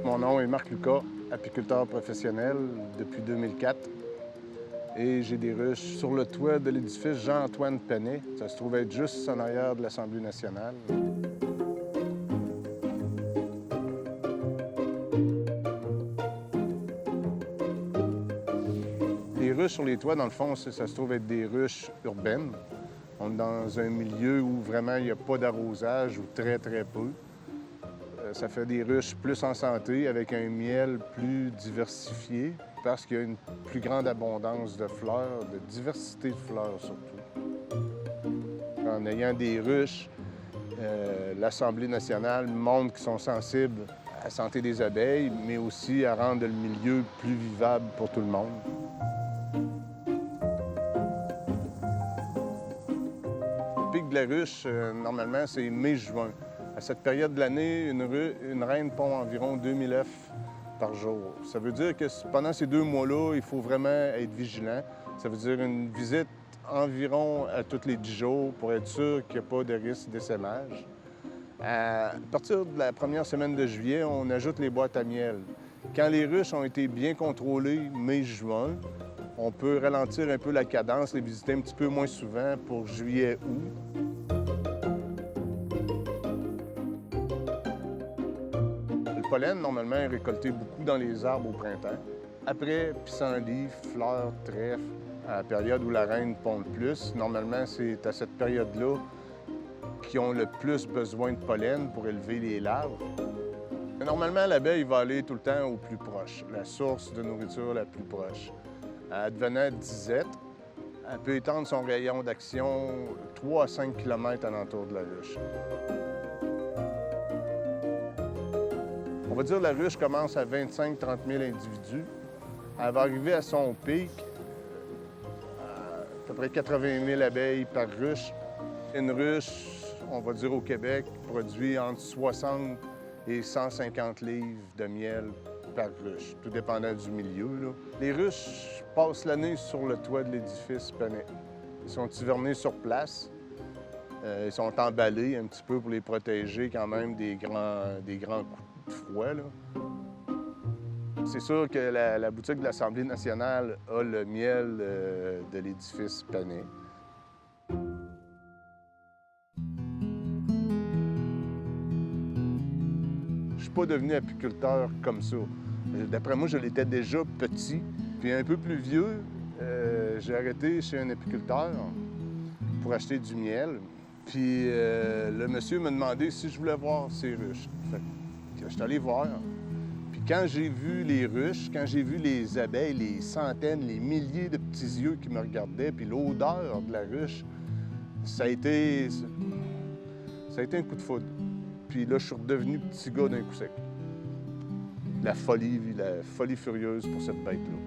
Mon nom est Marc Lucas, apiculteur professionnel depuis 2004. Et j'ai des ruches sur le toit de l'édifice Jean-Antoine Penet. Ça se trouve être juste en arrière de l'Assemblée nationale. Les ruches sur les toits, dans le fond, ça se trouve être des ruches urbaines. On est dans un milieu où vraiment il n'y a pas d'arrosage ou très, très peu. Ça fait des ruches plus en santé, avec un miel plus diversifié, parce qu'il y a une plus grande abondance de fleurs, de diversité de fleurs surtout. En ayant des ruches, l'Assemblée nationale montre qu'ils sont sensibles à la santé des abeilles, mais aussi à rendre le milieu plus vivable pour tout le monde. Le pic de la ruche, normalement, c'est mai-juin. À cette période de l'année, une reine pond environ 2000 œufs par jour. Ça veut dire que pendant ces 2 mois-là, il faut vraiment être vigilant. Ça veut dire une visite environ à tous les 10 jours pour être sûr qu'il n'y a pas de risque d'essaimage. À partir de la première semaine de juillet, on ajoute les boîtes à miel. Quand les ruches ont été bien contrôlées mai-juin, on peut ralentir un peu la cadence, les visiter un petit peu moins souvent pour juillet-août. Le pollen, normalement, est récolté beaucoup dans les arbres au printemps. Après, pissenlit, fleurs, trèfle, à la période où la reine pond le plus, normalement, c'est à cette période-là qu'ils ont le plus besoin de pollen pour élever les larves. Normalement, l'abeille va aller tout le temps au plus proche, la source de nourriture la plus proche. Advenant disette, elle peut étendre son rayon d'action 3 à 5 km alentour de la ruche. On va dire que la ruche commence à 25 000 à 30 000 individus. Elle va arriver à son pic, à peu près 80 000 abeilles par ruche. Une ruche, on va dire au Québec, produit entre 60 et 150 livres de miel par ruche, tout dépendant du milieu, là. Les ruches passent l'année sur le toit de l'édifice Penet. Ils sont hivernés sur place. Ils sont emballés un petit peu pour les protéger quand même des grands coups de froid, là. C'est sûr que la boutique de l'Assemblée nationale a le miel de l'édifice Penet. Je suis pas devenu apiculteur comme ça. D'après moi, je l'étais déjà petit. Puis un peu plus vieux, j'ai arrêté chez un apiculteur pour acheter du miel. Puis le monsieur m'a demandé si je voulais voir ses ruches. Fait que je suis allé voir. Puis quand j'ai vu les ruches, quand j'ai vu les abeilles, les centaines, les milliers de petits yeux qui me regardaient, puis l'odeur de la ruche, ça a été un coup de foudre. Puis là, je suis redevenu petit gars d'un coup sec. La folie furieuse pour cette bête-là.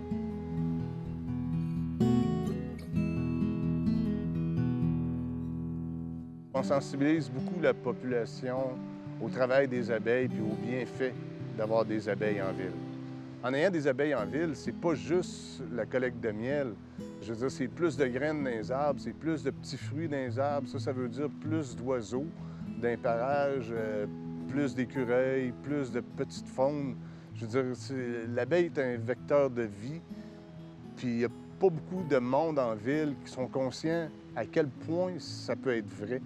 On sensibilise beaucoup la population au travail des abeilles puis au bienfait d'avoir des abeilles en ville. En ayant des abeilles en ville, c'est pas juste la collecte de miel. Je veux dire, c'est plus de graines dans les arbres, c'est plus de petits fruits dans les arbres. Ça veut dire plus d'oiseaux dans les parages, plus d'écureuils, plus de petites faunes. Je veux dire, l'abeille est un vecteur de vie, puis il n'y a pas beaucoup de monde en ville qui sont conscients à quel point ça peut être vrai.